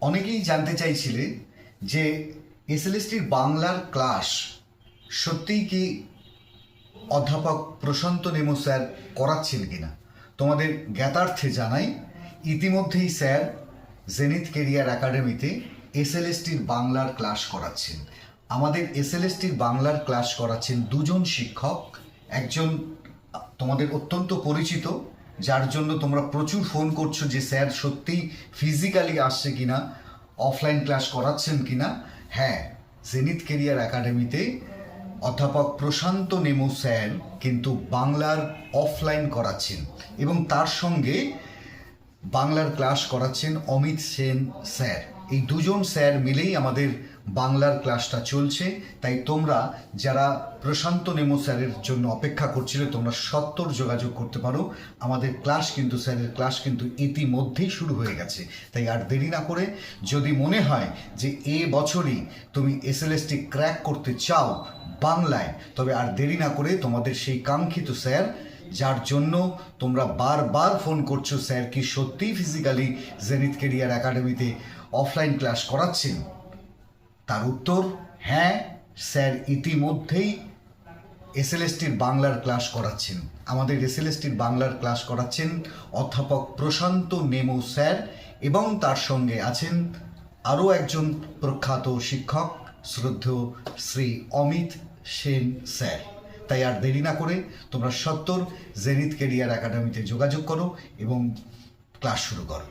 অনেকেই জানতে চাইছিলে যে এসএলএসটির বাংলার ক্লাস সত্যিই কি অধ্যাপক প্রশান্ত নেমো স্যার করাচ্ছেন কিনা। তোমাদের জ্ঞাতার্থে জানাই, ইতিমধ্যেই স্যার জেনিথ কেরিয়ার একাডেমিতে এসএলএসটির বাংলার ক্লাস করাচ্ছেন। আমাদের এসএলএসটির বাংলার ক্লাস করাচ্ছেন দুজন শিক্ষক। একজন তোমাদের অত্যন্ত পরিচিত, যার জন্য তোমরা প্রচুর ফোন করছো যে স্যার সত্যিই ফিজিক্যালি আসছে কিনা, অফলাইন ক্লাস করাচ্ছেন কিনা। হ্যাঁ, জেনিথ কেরিয়ার একাডেমিতে অধ্যাপক প্রশান্ত নেমো স্যার কিন্তু বাংলার অফলাইন করাচ্ছেন এবং তার সঙ্গে বাংলার ক্লাস করাচ্ছেন অমিত সেন স্যার। এই দুজন স্যার মিলেই আমাদের বাংলার ক্লাসটা চলছে। তাই তোমরা যারা প্রশান্ত নেমো স্যারের জন্য অপেক্ষা করছিলে, তোমরা সত্বর যোগাযোগ করতে পারো। আমাদের ক্লাস কিন্তু স্যারের ক্লাস কিন্তু ইতিমধ্যেই শুরু হয়ে গেছে। তাই আর দেরি না করে, যদি মনে হয় যে এ বছরই তুমি এসএলএসটি ক্র্যাক করতে চাও বাংলায়, তবে আর দেরি না করে তোমাদের সেই কাঙ্ক্ষিত স্যার, যার জন্য তোমরা বারবার ফোন করছো স্যার কি সত্যিই ফিজিক্যালি জেনিথ কেরিয়ার একাডেমিতে অফলাইন ক্লাস করাচ্ছেন, তার উত্তর হ্যাঁ, স্যার ইতিমধ্যেই এসএলএসটির বাংলার ক্লাস করাচ্ছেন। আমাদের এসএলএসটির বাংলার ক্লাস করাচ্ছেন অধ্যাপক প্রশান্ত নেমো স্যার এবং তার সঙ্গে আছেন আরও একজন প্রখ্যাত শিক্ষক, শ্রদ্ধেয় শ্রী অমিত সেন স্যার। তাই আর দেরি না করে তোমরা সত্বর জেনিথ কেরিয়ার একাডেমিতে যোগাযোগ করো এবং ক্লাস শুরু করো।